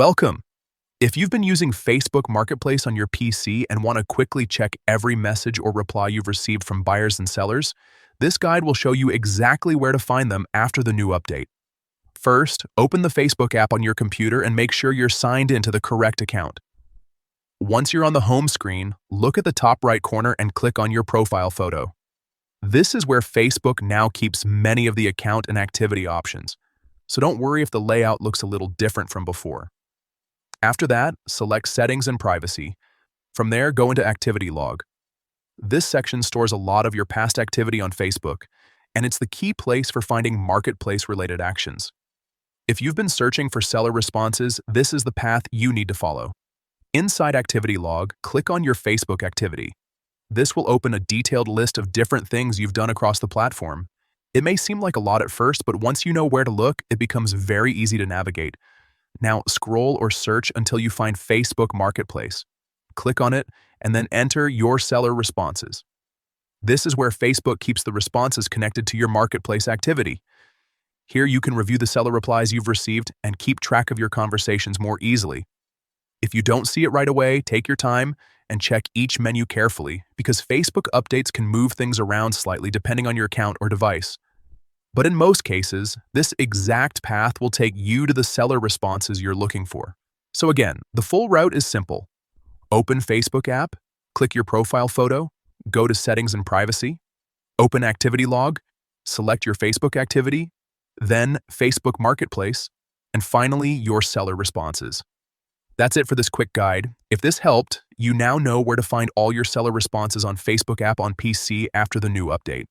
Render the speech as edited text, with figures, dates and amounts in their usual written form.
Welcome! If you've been using Facebook Marketplace on your PC and want to quickly check every message or reply you've received from buyers and sellers, this guide will show you exactly where to find them after the new update. First, open the Facebook app on your computer and make sure you're signed into the correct account. Once you're on the home screen, look at the top right corner and click on your profile photo. This is where Facebook now keeps many of the account and activity options, so don't worry if the layout looks a little different from before. After that, select Settings and Privacy. From there, go into Activity Log. This section stores a lot of your past activity on Facebook, and it's the key place for finding marketplace-related actions. If you've been searching for seller responses, this is the path you need to follow. Inside Activity Log, click on your Facebook activity. This will open a detailed list of different things you've done across the platform. It may seem like a lot at first, but once you know where to look, it becomes very easy to navigate. Now, scroll or search until you find Facebook Marketplace. Click on it, and then enter your seller responses. This is where Facebook keeps the responses connected to your marketplace activity. Here you can review the seller replies you've received and keep track of your conversations more easily. If you don't see it right away, take your time and check each menu carefully because Facebook updates can move things around slightly depending on your account or device. But in most cases, this exact path will take you to the seller responses you're looking for. So again, the full route is simple. Open Facebook app, click your profile photo, go to Settings and Privacy, open Activity Log, select your Facebook activity, then Facebook Marketplace, and finally your seller responses. That's it for this quick guide. If this helped, you now know where to find all your seller responses on Facebook app on PC after the new update.